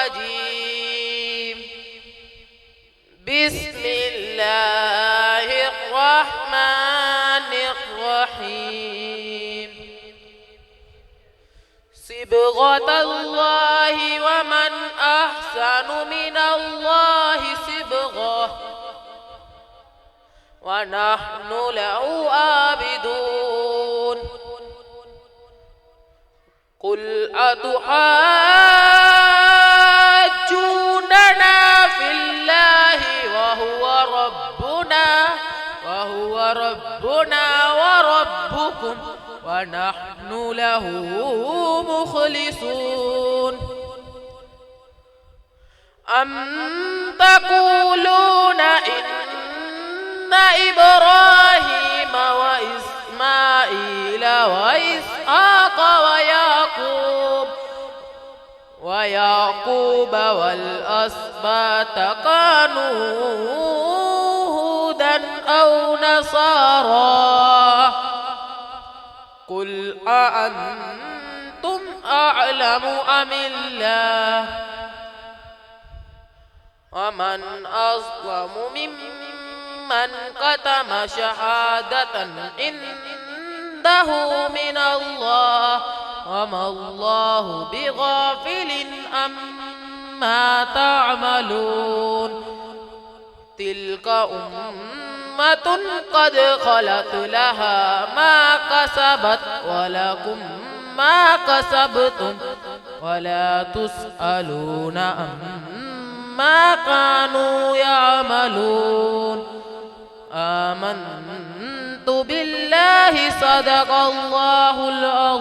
الرجيم. بسم الله الرحمن الرحيم. صبغة الله ومن أحسن من الله صبغة ونحن له عابدون. قل أتحاجوننا في الله وهو ربنا وربكم ونحن له مخلصون. أم تقولون إن إبراهيم وإسماعيل وإسحاق ويعقوب والأسباط كانوا هودا أو نصارى؟ قل أأنتم أعلم أم الله؟ ومن أظلم ممن كتم شهادة عنده من الله وما الله بغافل عما تعملون. تلك أمة قد خلت لها ما كسبت ولكم ما كسبتم ولا تسألون عما كانوا يعملون. آمنت بالله صدق الله العظيم.